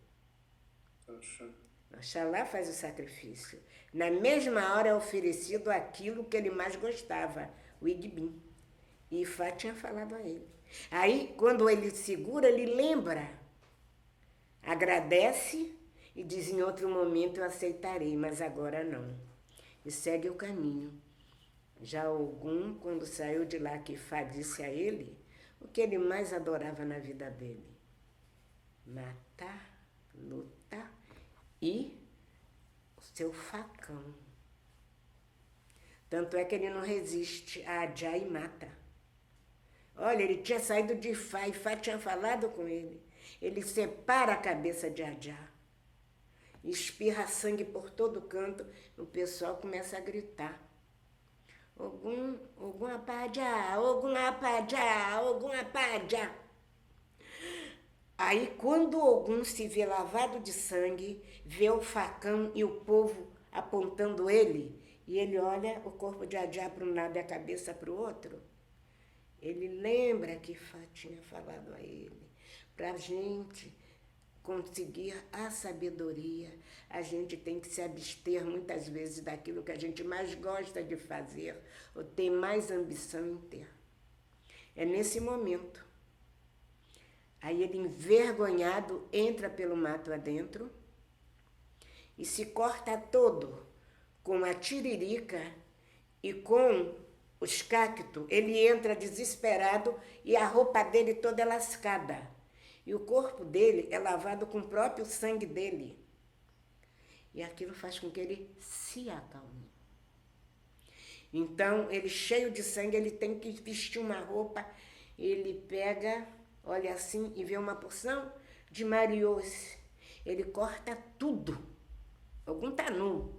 Oxalá faz o sacrifício. Na mesma hora é oferecido aquilo que ele mais gostava, o Igbim. E Ifá tinha falado a ele. Aí, quando ele segura, ele lembra, agradece e diz: em outro momento eu aceitarei, mas agora não. E segue o caminho. Já Ogum, quando saiu de lá, que Ifá disse a ele o que ele mais adorava na vida dele: matar, lutar e o seu facão. Tanto é que ele não resiste a Adjá e mata. Olha, ele tinha saído de Ifá, Ifá tinha falado com ele. Ele separa a cabeça de Adjá, espirra sangue por todo canto, o pessoal começa a gritar: Ogum, Ogum Apajá, Ogum Apajá, Ogum Apajá. Aí, quando Ogum se vê lavado de sangue, vê o facão e o povo apontando ele, e ele olha o corpo de Adjá para um lado e a cabeça para o outro, ele lembra que Ifá tinha falado a ele: para a gente conseguir a sabedoria, a gente tem que se abster muitas vezes daquilo que a gente mais gosta de fazer, ou tem mais ambição em ter. É nesse momento. Aí ele, envergonhado, entra pelo mato adentro e se corta todo com a tiririca e com os cactos. Ele entra desesperado e a roupa dele toda é lascada. E o corpo dele é lavado com o próprio sangue dele. E aquilo faz com que ele se acalme. Então, ele cheio de sangue, ele tem que vestir uma roupa. Ele pega, olha assim, e vê uma porção de mariôs. Ele corta tudo. Algum tá nu.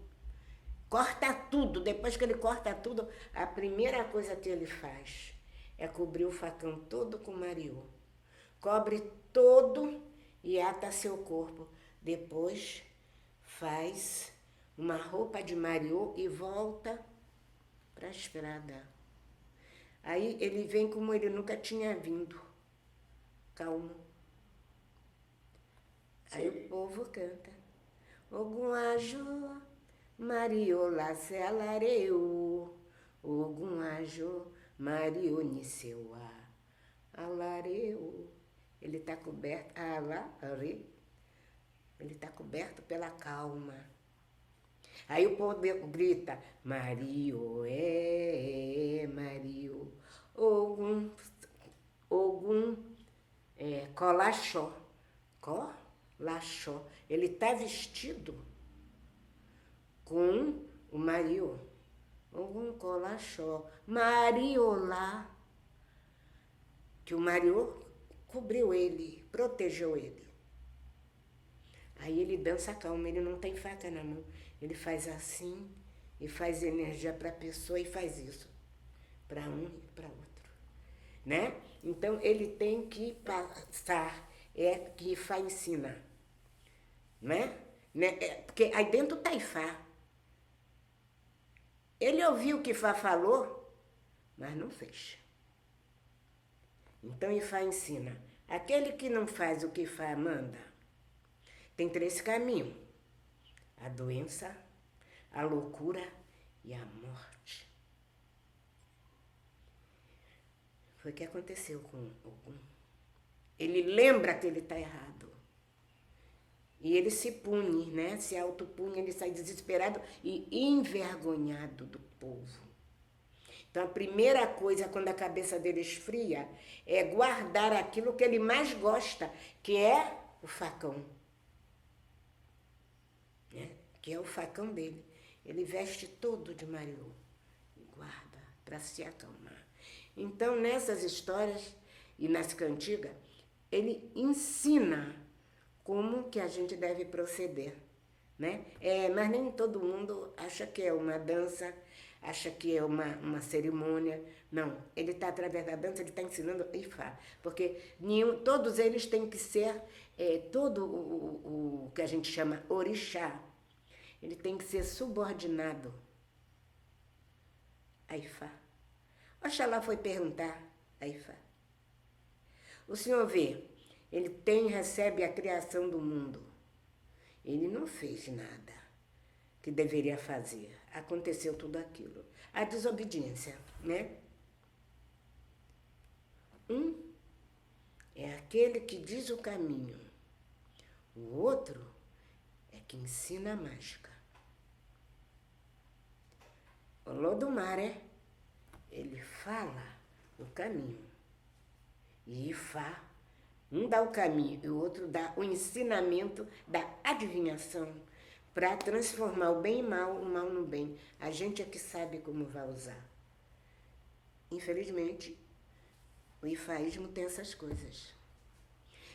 Corta tudo. Depois que ele corta tudo, a primeira coisa que ele faz é cobrir o facão todo com mariô. Cobre todo e ata seu corpo. Depois faz uma roupa de mariô e volta para a estrada. Aí ele vem como ele nunca tinha vindo, calmo. Aí o povo canta: Ogum Ajô, mariô lacelareu, Ogum Ajô, mariô niseuá, alareu. Ele está coberto, ele está coberto pela calma. Aí o povo grita: Mariô, Mariô, Ogum, Colachó, Colachó. Ele está vestido com o Mariô. Ogum Colachó, Mariolá, que o Mariô cobriu ele, protegeu ele. Aí ele dança calmo, ele não tem faca na mão. Ele faz assim e faz energia para a pessoa e faz isso para um e para outro, né? Então ele tem que passar, é que Ifá ensina, né? Porque aí dentro está Ifá. Ele ouviu o que Ifá falou, mas não fez. Então Ifá ensina: aquele que não faz o que Ifá manda, tem 3 caminhos: a doença, a loucura e a morte. Foi o que aconteceu com Ogum. Ele lembra que ele está errado. E ele se pune, né? Se autopune, ele sai desesperado e envergonhado do povo. Então, a primeira coisa, quando a cabeça dele esfria, é guardar aquilo que ele mais gosta, que é o facão. Né? Que é o facão dele. Ele veste todo de mariô e guarda para se acalmar. Então, nessas histórias e nas cantigas, ele ensina como que a gente deve proceder, né? Mas nem todo mundo acha que é uma dança, acha que é uma cerimônia. Não, ele está, através da dança, ele está ensinando Ifá. Porque todos eles têm que ser, todo o que a gente chama orixá, ele tem que ser subordinado a Ifá. Oxalá foi perguntar a Ifá. O senhor vê, ele recebe a criação do mundo. Ele não fez nada que deveria fazer. Aconteceu tudo aquilo. A desobediência, né? Um é aquele que diz o caminho. O outro é que ensina a mágica. O Olodumare, ele fala o caminho. E Ifá, um dá o caminho e o outro dá o ensinamento da adivinhação para transformar o bem em mal, o mal no bem. A gente é que sabe como vai usar. Infelizmente, o ifaísmo tem essas coisas.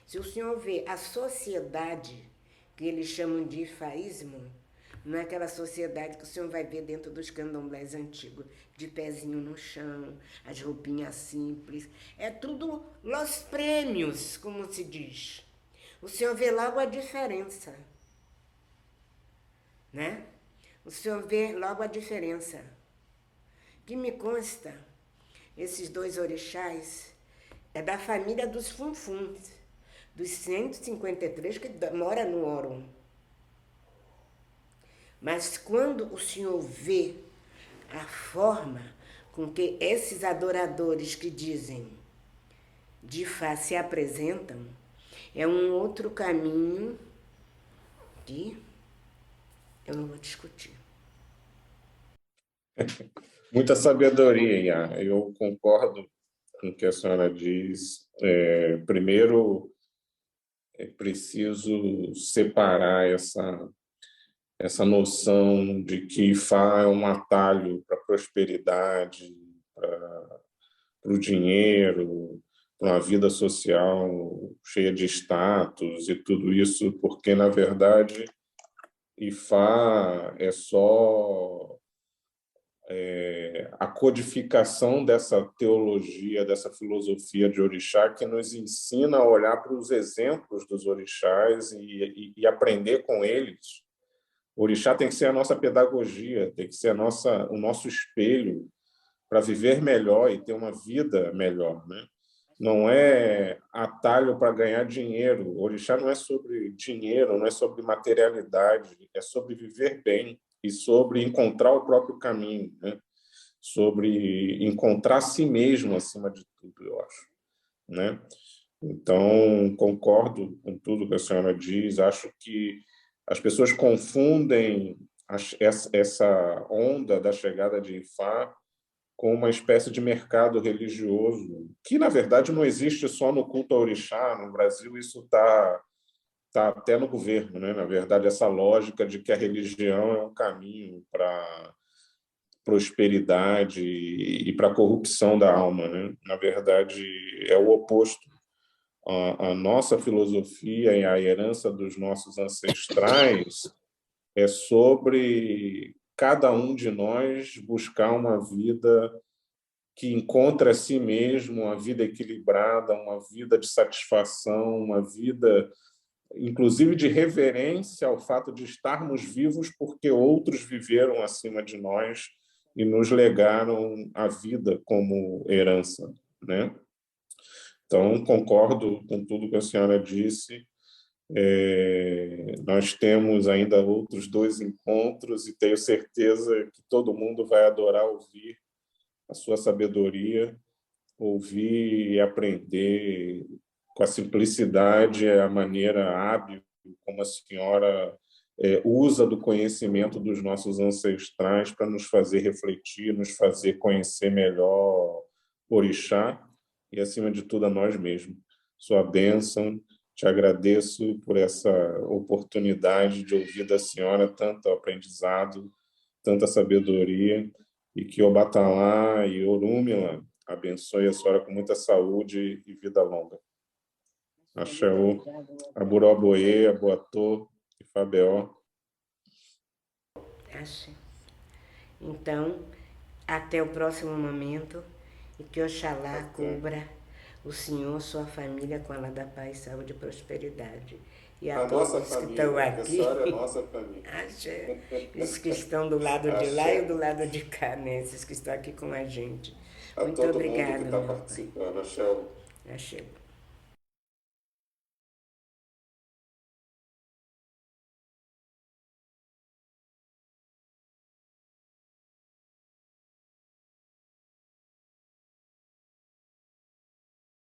Se o senhor vê a sociedade que eles chamam de ifaísmo, não é aquela sociedade que o senhor vai ver dentro dos candomblés antigos, de pezinho no chão, as roupinhas simples. É tudo los prêmios, como se diz. O senhor vê logo a diferença, né? O senhor vê logo a diferença. Que me consta, esses dois orixás é da família dos funfuns, dos 153 que mora no Orum. Mas quando o senhor vê a forma com que esses adoradores que dizem de Ifá se apresentam, é um outro caminho que eu não vou discutir. Muita sabedoria, Iá. Eu concordo com o que a senhora diz. Primeiro, é preciso separar essa noção de que Ifá é um atalho para a prosperidade, para o dinheiro, para uma vida social cheia de status e tudo isso, porque, na verdade, Ifá é só a codificação dessa teologia, dessa filosofia de orixá, que nos ensina a olhar para os exemplos dos orixás e aprender com eles. O orixá tem que ser a nossa pedagogia, tem que ser o nosso espelho para viver melhor e ter uma vida melhor, né? Não é atalho para ganhar dinheiro. O orixá não é sobre dinheiro, não é sobre materialidade, é sobre viver bem e sobre encontrar o próprio caminho, né? Sobre encontrar a si mesmo acima de tudo, eu acho, né? Então, concordo com tudo que a senhora diz. Acho que as pessoas confundem essa onda da chegada de Ifá com uma espécie de mercado religioso, que, na verdade, não existe só no culto ao orixá. No Brasil, isso está até no governo, né? Na verdade, essa lógica de que a religião é um caminho para prosperidade e para a corrupção da alma, né? Na verdade, é o oposto. A nossa filosofia e a herança dos nossos ancestrais é sobre cada um de nós buscar uma vida que encontre a si mesmo, uma vida equilibrada, uma vida de satisfação, uma vida, inclusive, de reverência ao fato de estarmos vivos porque outros viveram acima de nós e nos legaram a vida como herança, né? Então, concordo com tudo que a senhora disse. Nós temos ainda outros 2 encontros e tenho certeza que todo mundo vai adorar ouvir a sua sabedoria, ouvir e aprender com a simplicidade, a maneira hábil como a senhora usa do conhecimento dos nossos ancestrais para nos fazer refletir, nos fazer conhecer melhor o orixá e, acima de tudo, a nós mesmos. Sua bênção, te agradeço por essa oportunidade de ouvir da senhora tanto aprendizado, tanta sabedoria, e que Obatalá e Orúmila abençoe a senhora com muita saúde e vida longa. Axéu, Aburoboê, Aboatô e Fabeó. Axé. Então, até o próximo momento e que Oxalá cubra o senhor, sua família, com ela da paz, saúde e prosperidade. e a A nossa todos que família, estão porque aqui. a senhora é nossa família. Axé. Os que estão do lado de lá Axé. e do lado de cá, né? Esses que estão aqui com a gente. A Muito todo mundo que obrigada, está meu pai. participando. Axé. Axé.